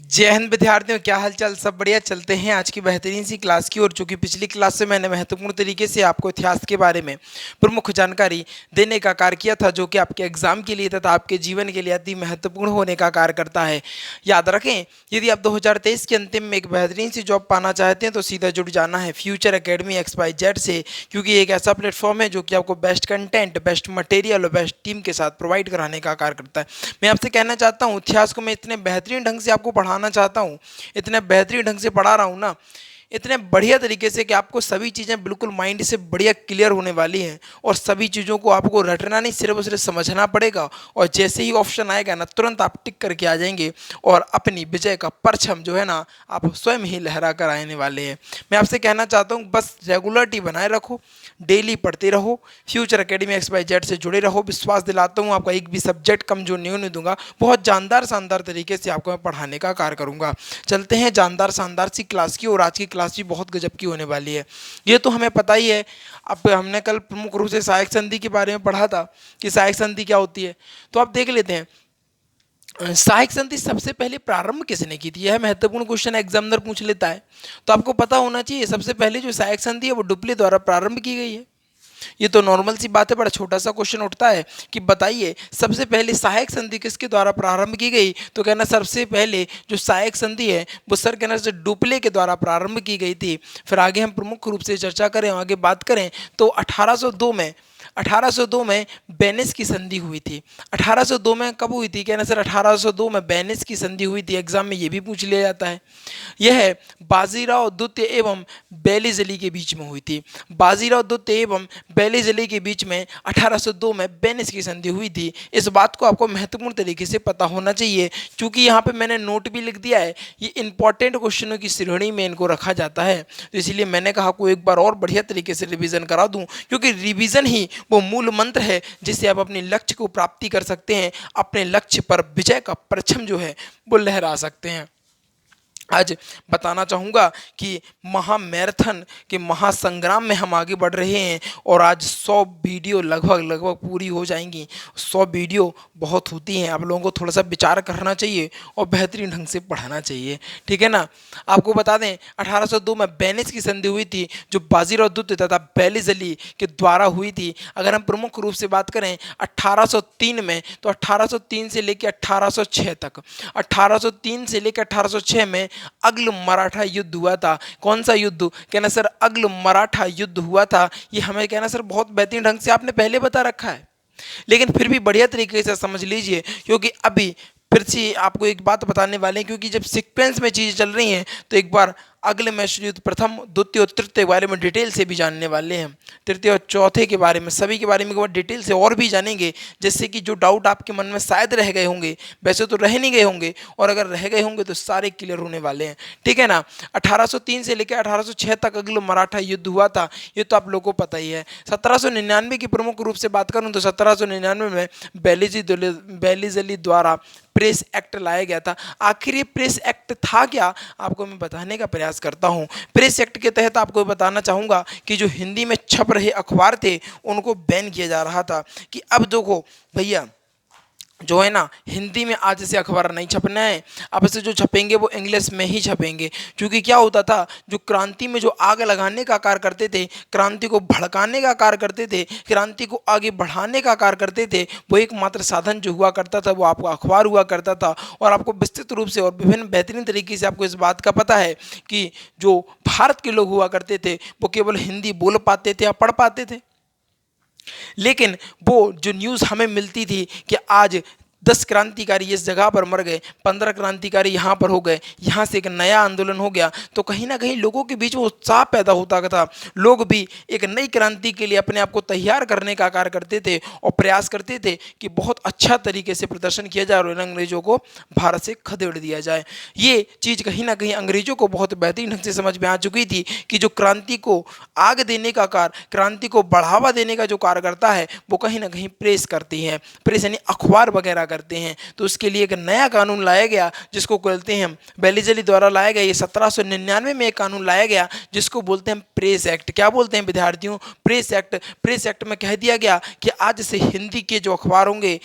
जय हिंद विद्यार्थियों, क्या हालचाल। सब बढ़िया। चलते हैं आज की बेहतरीन सी क्लास की ओर। चूंकि पिछली क्लास से मैंने महत्वपूर्ण तरीके से आपको इतिहास के बारे में प्रमुख जानकारी देने का कार्य किया था, जो कि आपके एग्जाम के लिए तथा आपके जीवन के लिए अति महत्वपूर्ण होने का कार्य करता है। याद रखें, यदि आप 2023 के अंतिम में एक बेहतरीन सी जॉब पाना चाहते हैं तो सीधा जुड़ जाना है फ्यूचर एकेडमी XYZ से, क्योंकि ये एक ऐसा प्लेटफॉर्म है जो कि आपको बेस्ट कंटेंट, बेस्ट मटेरियल और बेस्ट टीम के साथ प्रोवाइड कराने का कार्य करता है। मैं आपसे कहना चाहता हूँ, इतिहास को मैं इतने बेहतरीन ढंग से आपको पढ़ाना चाहता हूँ, इतने बेहतरीन ढंग से पढ़ा रहा हूँ ना, इतने बढ़िया तरीके से कि आपको सभी चीज़ें बिल्कुल माइंड से बढ़िया क्लियर होने वाली हैं। और सभी चीज़ों को आपको रटना नहीं, सिर्फ और सिर्फ समझना पड़ेगा। और जैसे ही ऑप्शन आएगा ना, तुरंत आप टिक करके आ जाएंगे और अपनी विजय का परचम जो है ना, आप स्वयं ही लहरा कर आने वाले हैं। मैं आपसे कहना चाहता हूँ, बस रेगुलरिटी बनाए रखो, डेली पढ़ते रहो, फ्यूचर एकेडमी XYZ से जुड़े रहो। विश्वास दिलाता हूँ, आपका एक भी सब्जेक्ट कम जो नहीं दूंगा। बहुत जानदार शानदार तरीके से आपको मैं पढ़ाने का कार्य करूँगा। चलते हैं जानदार शानदार सी क्लास की, और आज की क्लास भी बहुत गजब की होने वाली है। ये तो हमें पता ही है। अब हमने कल प्रमुख रूप से सहायक संधि के बारे में पढ़ा था कि सहायक संधि क्या होती है। तो आप देख लेते हैं, सहायक संधि सबसे पहले प्रारंभ किसने की थी। यह महत्वपूर्ण क्वेश्चन एग्जामिनर पूछ लेता है, तो आपको पता होना चाहिए सबसे पहले जो सहायक संधि है वो डुप्ले द्वारा प्रारंभ की गई है। ये तो नॉर्मल सी बात है। बड़ा छोटा सा क्वेश्चन उठता है कि बताइए सबसे पहले सहायक संधि किसके द्वारा प्रारंभ की गई। तो कहना सबसे पहले जो सहायक संधि है वो सर कहना से डुप्ले के द्वारा प्रारंभ की गई थी। फिर आगे हम प्रमुख रूप से चर्चा करें, आगे बात करें तो 1802 में बेनिस की संधि हुई थी। 1802 में कब हुई थी। कहना सर 1802 में बेनिस की संधि हुई थी। एग्जाम में ये भी पूछ लिया जाता है। यह बाजीराव द्वितीय एवं बेलीज-अली के बीच में हुई थी। बाजीराव द्वितीय एवं बेलीज-अली के बीच में 1802 में बेनिस की संधि हुई थी। इस बात को आपको महत्वपूर्ण तरीके से पता होना चाहिए, क्योंकि यहाँ पे मैंने नोट भी लिख दिया है। ये इंपॉर्टेंट क्वेश्चनों की श्रेणी में इनको रखा जाता है, तो इसलिए मैंने कहा को एक बार और बढ़िया तरीके से रिवीजन करा दूं, क्योंकि रिवीजन ही वो मूल मंत्र है जिससे आप अपने लक्ष्य को प्राप्ति कर सकते हैं, अपने लक्ष्य पर विजय का परचम जो है वो लहरा सकते हैं। आज बताना चाहूँगा कि महामैराथन के महासंग्राम में हम आगे बढ़ रहे हैं, और आज 100 वीडियो लगभग पूरी हो जाएंगी। 100 वीडियो बहुत होती हैं। आप लोगों को थोड़ा सा विचार करना चाहिए और बेहतरीन ढंग से पढ़ाना चाहिए, ठीक है ना। आपको बता दें 1802 में बेनिस की संधि हुई थी, जो बाजीराव द्वितीय तथा बेलीज-अली के द्वारा हुई थी। अगर हम प्रमुख रूप से बात करें 1803 में, तो 1803 से लेकर 1806 तक, 1803 से लेकर 1806 में अग्ल मराठा युद्ध हुआ था। कौन सा युद्ध। कहना सर अग्ल मराठा युद्ध हुआ था। ये हमें कहना सर बहुत बेहतरीन ढंग से आपने पहले बता रखा है, लेकिन फिर भी बढ़िया तरीके से समझ लीजिए, क्योंकि अभी फिर से आपको एक बात बताने वाले हैं। क्योंकि जब सीक्वेंस में चीज़ें चल रही हैं तो एक बार अगले मैच युद्ध प्रथम, द्वितीय और तृतीय के बारे में डिटेल से भी जानने वाले हैं। तृतीय और चौथे के बारे में, सभी के बारे में एक बार डिटेल से और भी जानेंगे, जिससे कि जो डाउट आपके मन में शायद रह गए होंगे, वैसे तो रह नहीं गए होंगे, और अगर रह गए होंगे तो सारे क्लियर होने वाले हैं, ठीक है ना। 1803 से लेकर 1806 तक अगले मराठा युद्ध हुआ था, ये तो आप लोगों को पता ही है। 1799 की प्रमुख रूप से बात करूं तो 1799 में बेलीज-अली द्वारा प्रेस एक्ट लाया गया था। आखिर ये प्रेस एक्ट था क्या, आपको मैं बताने का प्रयास करता हूँ। प्रेस एक्ट के तहत आपको बताना चाहूँगा कि जो हिंदी में छप रहे अखबार थे उनको बैन किया जा रहा था, कि अब देखो भैया जो है ना, हिंदी में आज से अखबार नहीं छपना है, अब से जो छपेंगे वो इंग्लिश में ही छपेंगे। क्योंकि क्या होता था, जो क्रांति में जो आग लगाने का कार्य करते थे, क्रांति को भड़काने का कार्य करते थे, क्रांति को आगे बढ़ाने का कार्य करते थे, वो एकमात्र साधन जो हुआ करता था वो आपका अखबार हुआ करता था। और आपको विस्तृत रूप से और विभिन्न बेहतरीन तरीके से आपको इस बात का पता है कि जो भारत के लोग हुआ करते थे वो केवल हिंदी बोल पाते थे या पढ़ पाते थे, लेकिन वो जो न्यूज़ हमें मिलती थी कि आज 10 क्रांतिकारी इस जगह पर मर गए, 15 क्रांतिकारी यहाँ पर हो गए, यहाँ से एक नया आंदोलन हो गया, तो कहीं ना कहीं लोगों के बीच में उत्साह पैदा होता था। लोग भी एक नई क्रांति के लिए अपने आप को तैयार करने का कार्य करते थे और प्रयास करते थे कि बहुत अच्छा तरीके से प्रदर्शन किया जाए और अंग्रेजों को भारत से खदेड़ दिया जाए। ये चीज़ कहीं ना कहीं अंग्रेजों को बहुत बेहतरीन ढंग से समझ में आ चुकी थी कि जो क्रांति को आग देने का कार्य, क्रांति को बढ़ावा देने का जो कार्य करता है वो कहीं ना कहीं प्रेस करती है, प्रेस यानी अखबार वगैरह करते हैं। तो उसके लिए एक नया कानून लाया गया जिसको कहते हैं बेलीज-अली द्वारा लाया गया। ये 1799 में एक कानून लाया गया जिसको बोलते हैं प्रेस एक्ट। क्या बोलते हैं विद्यार्थियों, प्रेस एक्ट। प्रेस एक्ट में कह दिया गया कि आज से हिंदी के जो अखबार होंगे,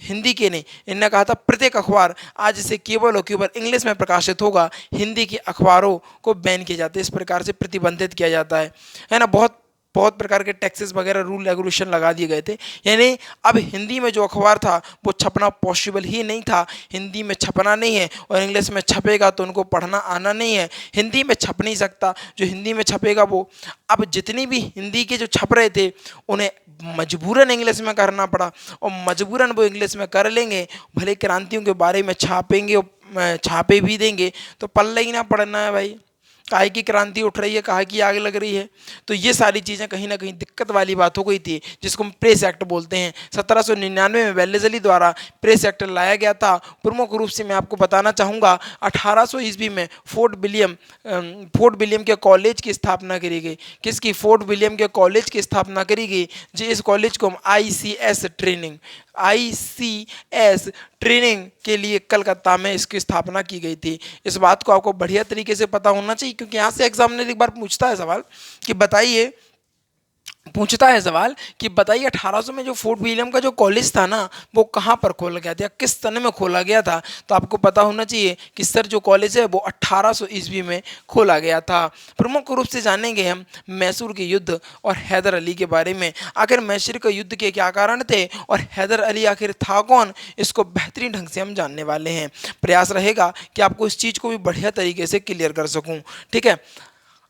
हिंदी के नहीं। इन्होंने कहा था प्रत्येक अखबार आज से केवल और केवल इंग्लिश में प्रकाशित होगा, हिंदी के अखबारों को बैन किया जाता है, इस प्रकार से प्रतिबंधित किया जाता है ना। बहुत बहुत प्रकार के टैक्सेस वगैरह रूल रेगुलेशन लगा दिए गए थे। यानी अब हिंदी में जो अखबार था वो छपना पॉसिबल ही नहीं था। हिंदी में छपना नहीं है और इंग्लिश में छपेगा तो उनको पढ़ना आना नहीं है, हिंदी में छप नहीं सकता। जो हिंदी में छपेगा वो, अब जितनी भी हिंदी के जो छप रहे थे उन्हें मजबूरन इंग्लिश में करना पड़ा, और मजबूरन वो इंग्लिश में कर लेंगे, भले क्रांतियों के बारे में छापेंगे और छापे भी देंगे तो पल्ला ही ना पड़ना है भाई। काहे की क्रांति उठ रही है, काहे की आग लग रही है। तो ये सारी चीज़ें कहीं ना कहीं दिक्कत वाली बात हो गई थी, जिसको हम प्रेस एक्ट बोलते हैं। 1799 में वेलेस्ली द्वारा प्रेस एक्ट लाया गया था। प्रमुख रूप से मैं आपको बताना चाहूँगा 1800 ईस्वी में फोर्ट विलियम के कॉलेज की स्थापना करी गई। किसकी? फोर्ट विलियम के कॉलेज की स्थापना करी गई। जी, इस कॉलेज को हम आईसीएस ट्रेनिंग के लिए कलकत्ता में इसकी स्थापना की गई थी। इस बात को आपको बढ़िया तरीके से पता होना चाहिए, क्योंकि यहाँ से एग्जामिनर एक बार पूछता है सवाल कि बताइए, पूछता है सवाल कि बताइए 1800 में जो फोर्ट विलियम का जो कॉलेज था ना वो कहाँ पर खोला गया था, किस सन में खोला गया था। तो आपको पता होना चाहिए कि सर जो कॉलेज है वो 1800 ईस्वी में खोला गया था। प्रमुख रूप से जानेंगे हम मैसूर के युद्ध और हैदर अली के बारे में। आखिर मैसूर के युद्ध के क्या कारण थे और हैदर अली आखिर था कौन, इसको बेहतरीन ढंग से हम जानने वाले हैं। प्रयास रहेगा कि आपको इस चीज़ को भी बढ़िया तरीके से क्लियर कर सकूँ, ठीक है।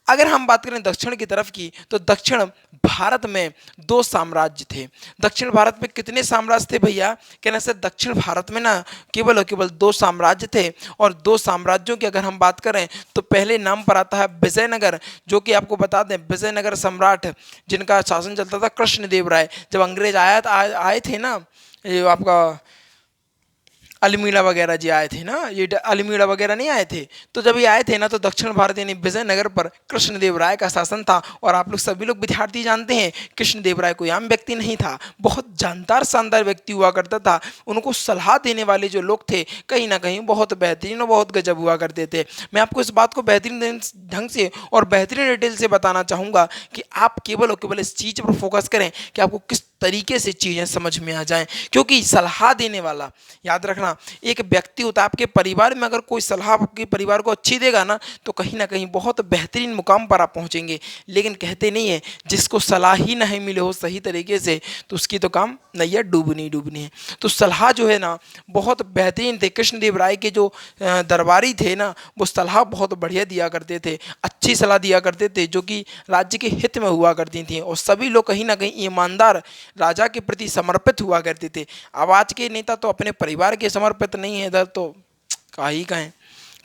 अगर हम बात करें दक्षिण की तरफ की, तो दक्षिण भारत में दो साम्राज्य थे। दक्षिण भारत में कितने साम्राज्य थे भैया? कहना सर दक्षिण भारत में ना केवल और केवल दो साम्राज्य थे। और दो साम्राज्यों की अगर हम बात करें तो पहले नाम पर आता है विजयनगर, जो कि आपको बता दें विजयनगर सम्राट जिनका शासन चलता था कृष्णदेव राय। जब अंग्रेज आए थे ना, ये आपका अल्मीड़ा वगैरह जी आए थे ना, ये अल्मीड़ा वगैरह नहीं आए थे। तो जब ये आए थे ना तो दक्षिण भारत यानी विजयनगर पर कृष्णदेव राय का शासन था। और आप लोग सभी लोग विद्यार्थी जानते हैं कृष्णदेव राय कोई आम व्यक्ति नहीं था, बहुत जानदार शानदार व्यक्ति हुआ करता था। उनको सलाह देने वाले जो लोग थे कहीं ना कहीं बहुत बेहतरीन और बहुत गजब हुआ करते थे। मैं आपको इस बात को बेहतरीन ढंग से और बेहतरीन डिटेल से बताना चाहूँगा कि आप केवल और केवल इस चीज़ पर फोकस करें कि आपको किस तरीके से चीज़ें समझ में आ जाएं। क्योंकि सलाह देने वाला, याद रखना, एक व्यक्ति होता है। आपके परिवार में अगर कोई सलाह आपके परिवार को अच्छी देगा ना तो कहीं ना कहीं बहुत बेहतरीन मुकाम पर आप पहुंचेंगे। लेकिन कहते नहीं है जिसको सलाह ही नहीं मिले हो सही तरीके से तो उसकी तो काम नैया डूबनी है। तो सलाह जो है ना बहुत बेहतरीन थे। कृष्णदेव राय के जो दरबारी थे ना वो सलाह बहुत बढ़िया दिया करते थे, अच्छी सलाह दिया करते थे जो कि राज्य के हित में हुआ करती थी। और सभी लोग कहीं ना कहीं ईमानदार राजा के प्रति समर्पित हुआ करते थे। अब आज के नेता तो अपने परिवार के समर्पित नहीं है, इधर तो का ही कहें,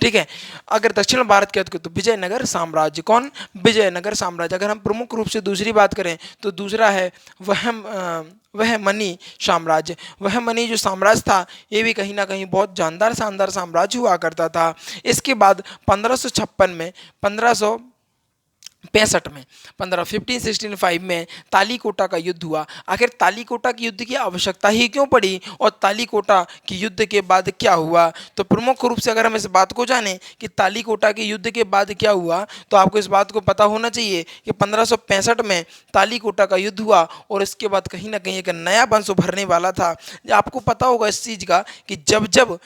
ठीक है। अगर दक्षिण भारत की बात करें तो विजयनगर साम्राज्य, कौन? विजयनगर साम्राज्य। अगर हम प्रमुख रूप से दूसरी बात करें तो दूसरा है वह मनी साम्राज्य। वह मनी जो साम्राज्य था ये भी कहीं ना कहीं बहुत जानदार शानदार साम्राज्य हुआ करता था। इसके बाद 1556 में 1565 में तालीकोटा का युद्ध हुआ। आखिर तालीकोटा की युद्ध की आवश्यकता ही क्यों पड़ी और तालीकोटा की युद्ध के बाद क्या हुआ? तो प्रमुख रूप से अगर हम इस बात को जानें कि तालीकोटा के युद्ध के बाद क्या हुआ तो आपको इस बात को पता होना चाहिए कि 1565 में तालीकोटा का युद्ध हुआ और इसके बाद कहीं ना कहीं एक नया वंश उभरने वाला था। आपको पता होगा इस चीज़ का कि जब जब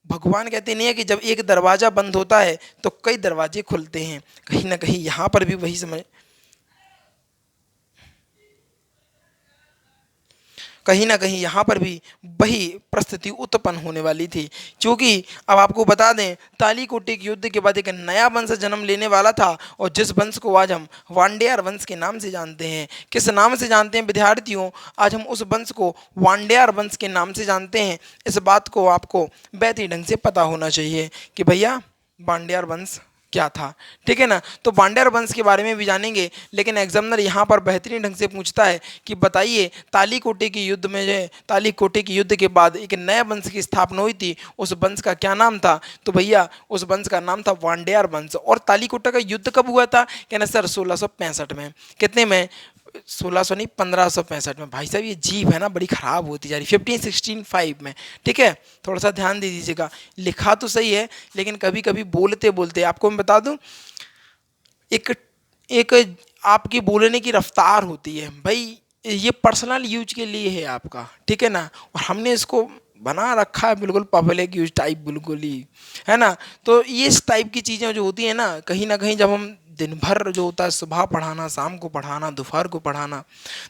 भगवान कहते नहीं है कि जब एक दरवाज़ा बंद होता है तो कई दरवाजे खुलते हैं, कहीं ना कहीं यहाँ पर भी वही समझ, कहीं ना कहीं यहाँ पर भी वही परिस्थिति उत्पन्न होने वाली थी। क्योंकि अब आपको बता दें तालीकोटे के युद्ध के बाद एक नया वंश जन्म लेने वाला था और जिस वंश को आज हम वांडेयर वंश के नाम से जानते हैं। किस नाम से जानते हैं विद्यार्थियों? आज हम उस वंश को वांडेयर वंश के नाम से जानते हैं। इस बात को आपको बेहतरीन ढंग से पता होना चाहिए कि भैया वांडेयर वंश क्या था, ठीक है ना। तो वांडेर वंश के बारे में भी जानेंगे, लेकिन एग्जामिनर यहाँ पर बेहतरीन ढंग से पूछता है कि बताइए तालीकोटे के युद्ध में जो तालीकोटे के युद्ध के बाद एक नए वंश की स्थापना हुई थी, उस वंश का क्या नाम था? तो भैया उस वंश का नाम था वांडेर वंश। और तालीकोटा का युद्ध कब हुआ था? कहना सर 1665 में। कितने में? 1600 नहीं 1565 में। भाई साहब ये जीभ है ना बड़ी ख़राब होती जा रही। 1565 में, ठीक है। थोड़ा सा ध्यान दे दीजिएगा, लिखा तो सही है लेकिन कभी कभी बोलते बोलते आपको मैं बता दूं एक एक आपकी बोलने की रफ्तार होती है भाई, ये पर्सनल यूज के लिए है आपका, ठीक है ना। और हमने इसको बना रखा है बिल्कुल पब्लिक यूज टाइप, बिल्कुल ही, है ना। तो ये इस टाइप की चीज़ें जो होती है ना कहीं जब हम दिन भर जो होता है, सुबह पढ़ाना, शाम को पढ़ाना, दोपहर को पढ़ाना,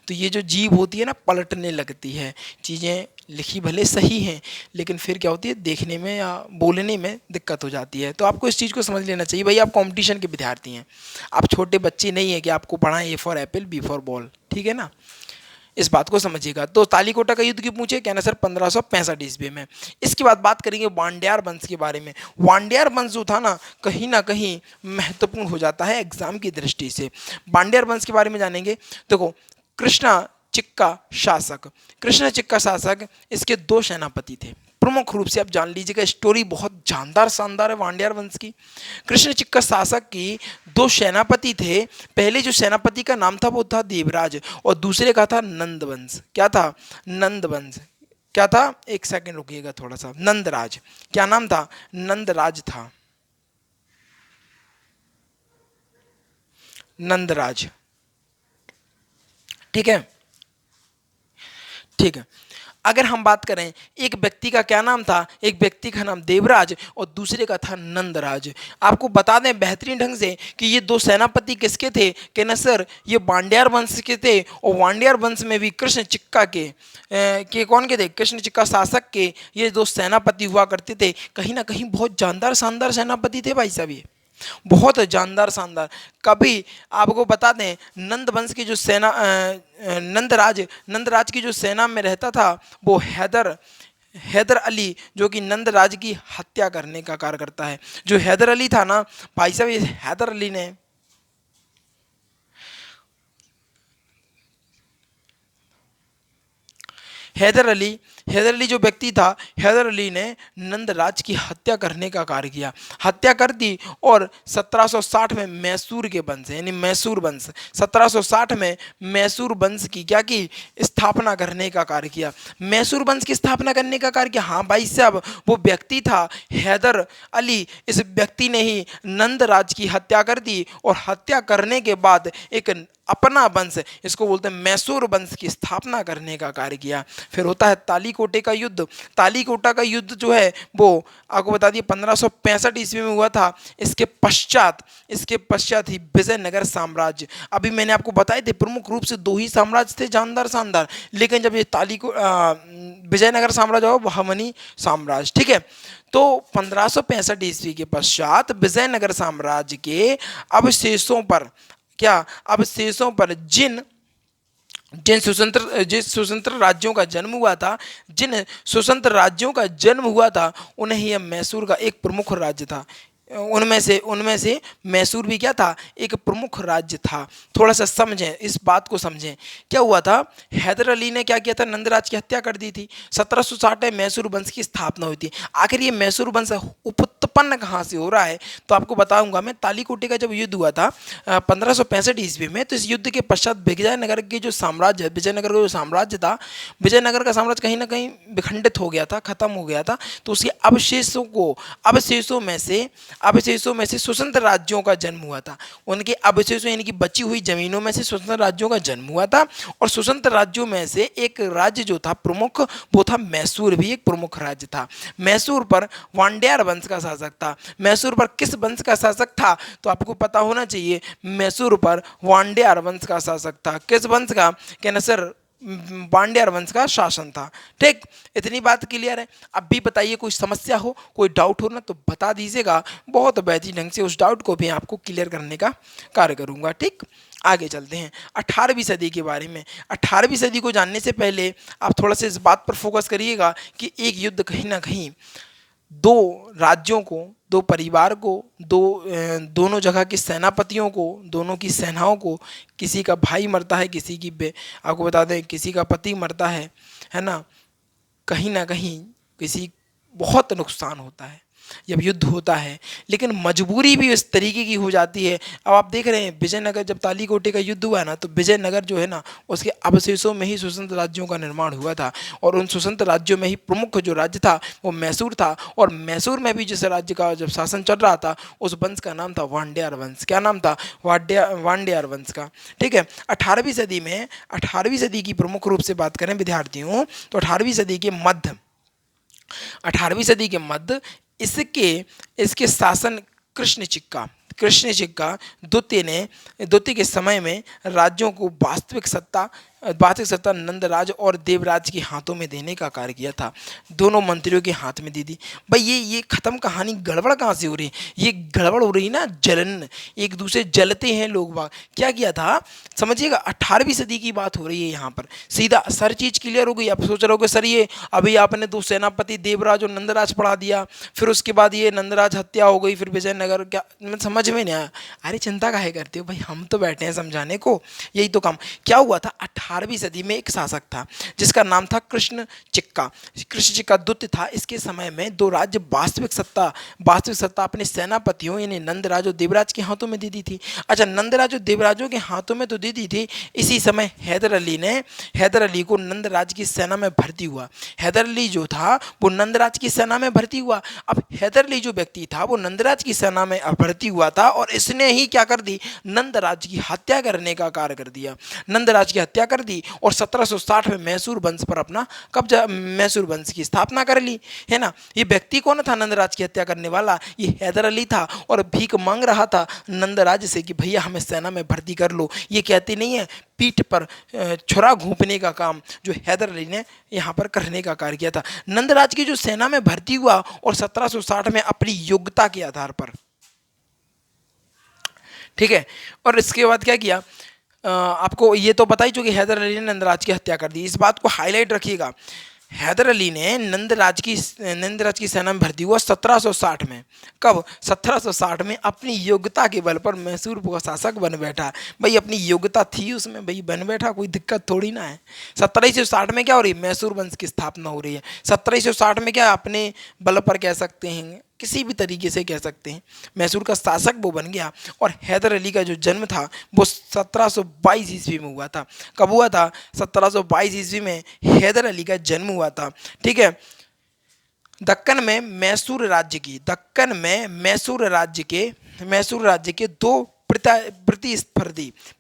तो ये जो जीभ होती है ना पलटने लगती है। चीज़ें लिखी भले सही हैं, लेकिन फिर क्या होती है, देखने में या बोलने में दिक्कत हो जाती है। तो आपको इस चीज़ को समझ लेना चाहिए। भाई आप कंपटीशन के विद्यार्थी हैं, आप छोटे बच्चे नहीं हैं कि आपको पढ़ाएं A for apple B for ball, ठीक है ना। इस बात को समझिएगा। तो तालीकोटा का युद्ध क्यों पूछे, कहना सर 1565 ईस्वी में। इसके बाद बात करेंगे वांड्यार वंश के बारे में। वांड्यार वंश जो था ना कहीं महत्वपूर्ण हो जाता है एग्जाम की दृष्टि से। वांड्यार वंश के बारे में जानेंगे। देखो, कृष्णा चिक्का शासक, कृष्ण चिक्का शासक, इसके दो सेनापति थे प्रमुख रूप से। आप जान लीजिएगा, स्टोरी बहुत जानदार शानदार है वांड्यार वंश की। कृष्ण चिक्का शासक की दो सेनापति थे। पहले जो सेनापति का नाम था वो था देवराज, और दूसरे का था नंदवंश। क्या था, नंदवंश। क्या था, एक सेकंड रुकिएगा थोड़ा सा, नंदराज। क्या नाम था, नंदराज था, नंदराज, ठीक है, ठीक है। अगर हम बात करें, एक व्यक्ति का क्या नाम था, एक व्यक्ति का नाम देवराज और दूसरे का था नंदराज। आपको बता दें बेहतरीन ढंग से कि ये दो सेनापति किसके थे, कहना सर ये वांड्यार वंश के थे। और वांड्यार वंश में भी कृष्ण चिक्का के कौन के थे, कृष्ण चिक्का शासक के ये दो सेनापति हुआ करते थे। कहीं ना कहीं बहुत जानदार शानदार सेनापति थे भाई साहब, ये बहुत जानदार शानदार। कभी आपको बता दें, नंद वंश की जो सेना नंदराज की जो सेना में रहता था, वो हैदर हैदर अली, जो कि नंदराज की हत्या करने का कार्य करता है। जो हैदर अली था ना भाई साहब, इस हैदर अली ने हैदर अली जो व्यक्ति था, हैदर अली ने नंदराज की हत्या करने का कार्य किया, हत्या कर दी। और 1760 में मैसूर के वंश यानी मैसूर वंश, 1760 में मैसूर वंश की क्या की, स्थापना करने का कार्य किया। मैसूर वंश की स्थापना करने का कार्य किया। हाँ भाई साहब, वो व्यक्ति था हैदर अली। इस व्यक्ति ने ही नंदराज की हत्या कर दी, और हत्या करने के बाद एक अपना वंश, इसको बोलते हैं मैसूर वंश की स्थापना करने का कार्य किया। फिर होता है तालीकोटे का युद्ध। तालीकोटा का युद्ध जो है वो आपको बता दिए 1565 ईस्वी में हुआ था। इसके पश्चात ही विजयनगर साम्राज्य। अभी मैंने आपको बताए थे प्रमुख रूप से दो ही साम्राज्य थे जानदार शानदार, लेकिन जब ये विजयनगर साम्राज्य हुआ, बहमनी साम्राज्य, ठीक है। तो 1565 ईस्वी के पश्चात विजयनगर साम्राज्य के अवशेषों पर क्या, अवशेषों पर जिन जिन स्वतंत्र राज्यों का जन्म हुआ था, जिन स्वतंत्र राज्यों का जन्म हुआ था, उन्हें यह मैसूर का एक प्रमुख राज्य था। उनमें से मैसूर भी क्या था, एक प्रमुख राज्य था। थोड़ा सा समझें, इस बात को समझें। क्या हुआ था, हैदर अली ने क्या किया था, नंदराज की हत्या कर दी थी। 1760 में मैसूर वंश की स्थापना हुई थी। आखिर ये मैसूर वंश उत्पन्न कहाँ से हो रहा है, तो आपको बताऊंगा मैं। तालीकोटे का जब युद्ध हुआ था 1565 ईस्वी में, तो इस युद्ध के पश्चात विजयनगर के जो साम्राज्य है, विजयनगर का जो साम्राज्य था, विजयनगर का साम्राज्य कहीं ना कहीं विखंडित हो गया था, खत्म हो गया था। तो उसके अवशेषों में से स्वतंत्र राज्यों का जन्म हुआ था। उनके अवशेषों यानी कि बची हुई जमीनों में से स्वतंत्र राज्यों का जन्म हुआ था। और स्वतंत्र राज्यों में से एक राज्य जो था प्रमुख, वो था मैसूर, भी एक प्रमुख राज्य था। मैसूर पर वांड्यार वंश का शासक था। मैसूर पर किस वंश का शासक था, तो आपको पता होना चाहिए। मैसूर पर वांड्यार वंश का शासक था। किस वंश का, कहना सर वांड्यार वंश का शासन था। ठीक, इतनी बात क्लियर है। अब भी बताइए, कोई समस्या हो, कोई डाउट हो ना, तो बता दीजिएगा। बहुत बेहतरीन ढंग से उस डाउट को भी आपको क्लियर करने का कार्य करूंगा। ठीक, आगे चलते हैं 18वीं सदी के बारे में। 18वीं सदी को जानने से पहले आप थोड़ा सा इस बात पर फोकस करिएगा कि एक युद्ध कहीं ना कहीं दो राज्यों को, दो परिवार को, दोनों जगह के सेनापतियों को, दोनों की सेनाओं को, किसी का भाई मरता है, किसी की आपको बता दें किसी का पति मरता है ना, कहीं ना कहीं किसी बहुत नुकसान होता है जब युद्ध होता है। लेकिन मजबूरी भी इस तरीके की हो जाती है। अब आप देख रहे हैं विजयनगर, जब तालीकोटे का युद्ध हुआ ना, तो विजयनगर जो है ना, उसके अवशेषों में ही स्वतंत्र राज्यों का निर्माण हुआ था। और उन स्वतंत्र राज्यों में ही प्रमुख जो राज्य था वो मैसूर था। और मैसूर में भी जिस राज्य का जब शासन चल रहा था, उस वंश का नाम था वांड्यार वंश। क्या नाम था, वांड्यार वंश का। ठीक है, 18वीं सदी की प्रमुख रूप से बात करें विद्यार्थियों, तो 18वीं सदी के मध्य 18वीं सदी के मध्य इसके इसके शासन कृष्ण चिक्का द्वितीय के समय में राज्यों को वास्तविक सत्ता नंदराज और देवराज के हाथों में देने का कार्य किया था। दोनों मंत्रियों के हाथ में दे दी। भाई ये खत्म कहानी, गड़बड़ कहाँ से हो रही है? ये गड़बड़ हो रही है ना, जलन, एक दूसरे जलते हैं लोग बाग। क्या किया था समझिएगा, 18वीं सदी की बात हो रही है यहाँ पर। सीधा सर चीज क्लियर हो गई। आप सोच रहे हो कि सर ये अभी आपने दो सेनापति देवराज और नंदराज पढ़ा दिया, फिर उसके बाद ये नंदराज हत्या हो गई, फिर विजयनगर, क्या मैं समझ में नहीं आया? अरे चिंता काहे करते हो भाई, हम तो बैठे हैं समझाने को, यही तो काम। क्या हुआ था, 18वीं सदी में एक शासक था जिसका नाम था कृष्ण चिक्का द्वितीय था। इसके समय में दो राज्य वास्तविक सत्ता अपने सेनापतियों यानी नंदराज और देवराज के हाथों में दे दी थी। अच्छा, नंदराज और देवराजों के हाथों में तो दे दी थी। इसी समय हैदर अली को नंदराज की सेना में भर्ती हुआ। हैदर अली जो था वो नंदराज की सेना में भर्ती हुआ। अब हैदर अली जो व्यक्ति था वो नंदराज की सेना में भर्ती हुआ था और इसने ही क्या कर दी, नंदराज की हत्या करने का कार्य कर दिया। नंदराज की हत्या कर दी और 1760 में मैसूर वंश पर अपना कब्जा, मैसूर वंश की स्थापना कर ली, है ना। ये व्यक्ति कौन था नंदराज की हत्या करने वाला? ये हैदर अली था और भीख मांग रहा था नंदराज से कि भैया हमें सेना में भर्ती कर लो। ये कहते नहीं है पीठ पर छुरा घोंपने का काम जो हैदर अली ने यहाँ पर करने का कार्य किया था। नंदराज की जो सेना में भर्ती हुआ और 1760 में अपनी योग्यता के आधार पर, ठीक है। और इसके बाद क्या किया, आपको ये तो पता ही चूंकि हैदर अली ने नंदराज की हत्या कर दी। इस बात को हाईलाइट रखिएगा, हैदर अली ने नंदराज की सेना में भर्ती हुआ 1760 में। कब? 1760 में अपनी योग्यता के बल पर मैसूर का शासक बन बैठा। भाई अपनी योग्यता थी उसमें, भाई बन बैठा, कोई दिक्कत थोड़ी ना है। 1760 में क्या हो रही है, मैसूर वंश की स्थापना हो रही है। 1760 में क्या अपने बल पर कह सकते हैं, किसी भी तरीके से कह सकते हैं, मैसूर का शासक वो बन गया। और हैदर अली का जो जन्म था वो 1722 ईस्वी में हुआ था। कब हुआ था? 1722 ईस्वी में हैदर अली का जन्म हुआ था, ठीक है। दक्कन में मैसूर राज्य के दो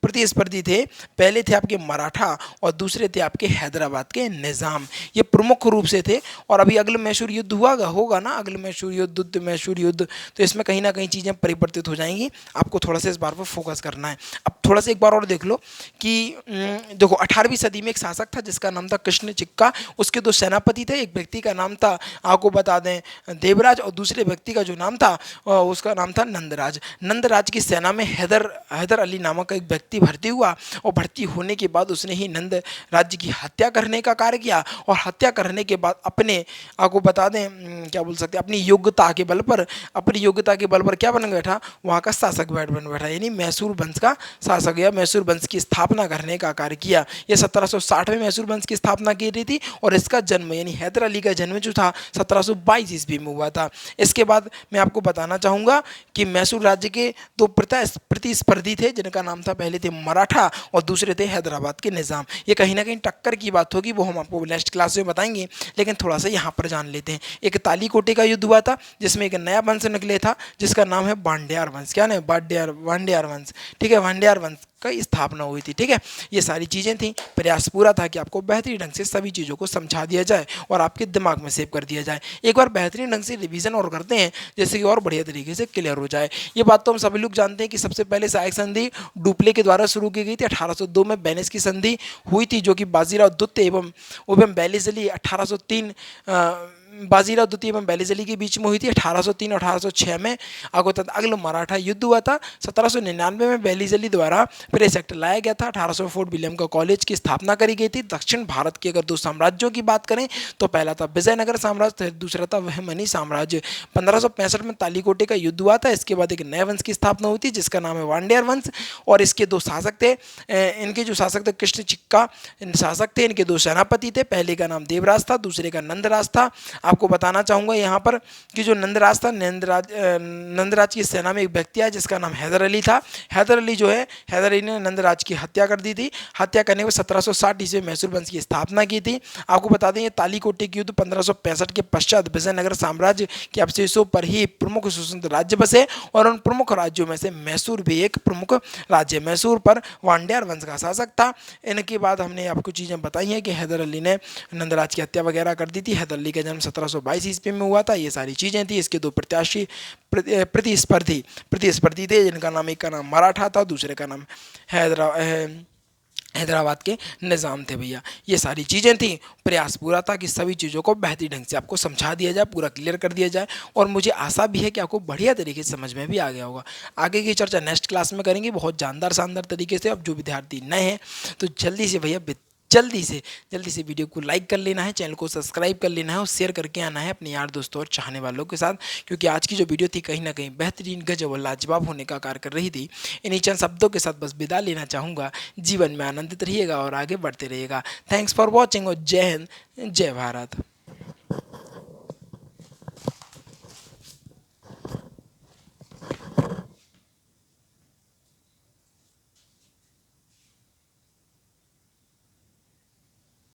प्रतिस्पर्धी थे। पहले थे आपके मराठा और दूसरे थे आपके हैदराबाद के निज़ाम। ये प्रमुख रूप से थे। और अभी अगले मैसूर युद्ध होगा ना, अगले मैसूर युद्ध, तो इसमें कहीं ना कहीं चीज़ें परिवर्तित हो जाएंगी। आपको थोड़ा सा इस बार पर फोकस करना है। अब थोड़ा सा एक बार और देख लो कि देखो 18वीं सदी में एक शासक था जिसका नाम था कृष्ण चिक्का। उसके दो सेनापति थे, एक व्यक्ति का नाम था, आपको बता दें, देवराज, और दूसरे व्यक्ति का जो नाम था उसका नाम था नंदराज। नंदराज की सेना में हैदर अली नामक एक व्यक्ति भर्ती हुआ और भर्ती होने के बाद उसने ही नंद राज्य की हत्या करने का कार्य किया। और हत्या करने के बाद अपने, आपको बता दें, क्या बोल सकते हैं, अपनी योग्यता के बल पर क्या बन बैठा, वहाँ का शासक बन बैठा, यानी मैसूर वंश का शासक या मैसूर वंश की स्थापना करने का कार्य किया। ये 1760 में मैसूर वंश की स्थापना की गई थी और इसका जन्म यानी हैदर अली का जन्म जो था 1722 ईस्वी में हुआ था। इसके बाद मैं आपको बताना चाहूँगा कि मैसूर राज्य के दो प्रतिस्पर्धी थे जिनका नाम था, पहले थे मराठा और दूसरे थे हैदराबाद के निज़ाम। ये कहीं ना कहीं टक्कर की बात होगी, वो हम आपको नेक्स्ट क्लास में बताएंगे, लेकिन थोड़ा सा यहाँ पर जान लेते हैं। एक तालीकोटे का युद्ध हुआ था जिसमें एक नया वंश निकले था जिसका नाम है वांडेयार वंश। क्या नाम? वांडेयार वंश, ठीक है। वांडेयार वंश का स्थापना हुई थी, ठीक है। ये सारी चीज़ें थी। प्रयास पूरा था कि आपको बेहतरीन ढंग से सभी चीज़ों को समझा दिया जाए और आपके दिमाग में सेव कर दिया जाए। एक बार बेहतरीन ढंग से रिवीजन और करते हैं जैसे कि और बढ़िया तरीके से क्लियर हो जाए। ये बात तो हम सभी लोग जानते हैं कि सबसे पहले सहायक संधि डुप्ले के द्वारा शुरू की गई थी। 1802 में बेनिस की संधि हुई थी जो कि बाजीराव द्वितीय एवं बेलिज़ली 1803 बाजीराव द्वितीय एवं बेलिज़ली के बीच में हुई थी। 1803 और 1806 में अगला मराठा युद्ध हुआ था। 1799 में बेलिज़ली द्वारा प्रेस एक्ट लाया गया था। 1800 फोर्ट विलियम का कॉलेज की स्थापना करी गई थी। दक्षिण भारत के अगर दो साम्राज्यों की बात करें तो पहला था विजयनगर साम्राज्य, दूसरा था बहमनी साम्राज्य। 1565 में तालीकोटे का युद्ध हुआ था। इसके बाद एक नए वंश की स्थापना हुई थी जिसका नाम है वांडेयर वंश और इसके दो शासक थे। इनके जो शासक थे कृष्ण चिक्का शासक थे। इनके दो सेनापति थे, पहले का नाम देवराज था, दूसरे का नंदराज था। आपको बताना चाहूँगा यहाँ पर कि जो नंदराज था, नंदराज की सेना में एक व्यक्ति आया जिसका नाम हैदर अली था। हैदर अली ने नंदराज की हत्या कर दी थी। हत्या करने के 1760 ईस्वी में मैसूर वंश की स्थापना की थी। आपको बता दें ये तालीकोटे के युद्ध 1565 के पश्चात विजयनगर साम्राज्य के अवशेषों पर ही प्रमुख स्वतंत्र राज्य बसे और उन प्रमुख राज्यों में से मैसूर भी एक प्रमुख राज्य। मैसूर पर वांडेयार वंश का शासक था। इनके बाद हमने आपको चीज़ें बताई हैं कि हैदर अली ने नंदराज की हत्या वगैरह कर दी थी। हैदर अली का जन्म 1722 ईस्वी में हुआ था। ये सारी चीज़ें थी। इसके दो प्रत्याशी प्रतिस्पर्धी थे, जिनका नाम, एक का नाम मराठा था, दूसरे का नाम हैदराबाद के निज़ाम थे भैया। ये सारी चीज़ें थी। प्रयास पूरा था कि सभी चीज़ों को बेहतरीन ढंग से आपको समझा दिया जाए, पूरा क्लियर कर दिया जाए, और मुझे आशा भी है कि आपको बढ़िया तरीके से समझ में भी आ गया होगा। आगे की चर्चा नेक्स्ट क्लास में करेंगे बहुत जानदार शानदार तरीके से। अब जो विद्यार्थी नए हैं तो जल्दी से भैया जल्दी से वीडियो को लाइक कर लेना है, चैनल को सब्सक्राइब कर लेना है और शेयर करके आना है अपने यार दोस्तों और चाहने वालों के साथ, क्योंकि आज की जो वीडियो थी कहीं ना कहीं बेहतरीन, गजब और लाजवाब होने का कार्य कर रही थी। इन्हीं चंद शब्दों के साथ बस विदा लेना चाहूँगा। जीवन में आनंदित रहिएगा और आगे बढ़ते रहिएगा। थैंक्स फॉर वॉचिंग और जय हिंद, जय भारत।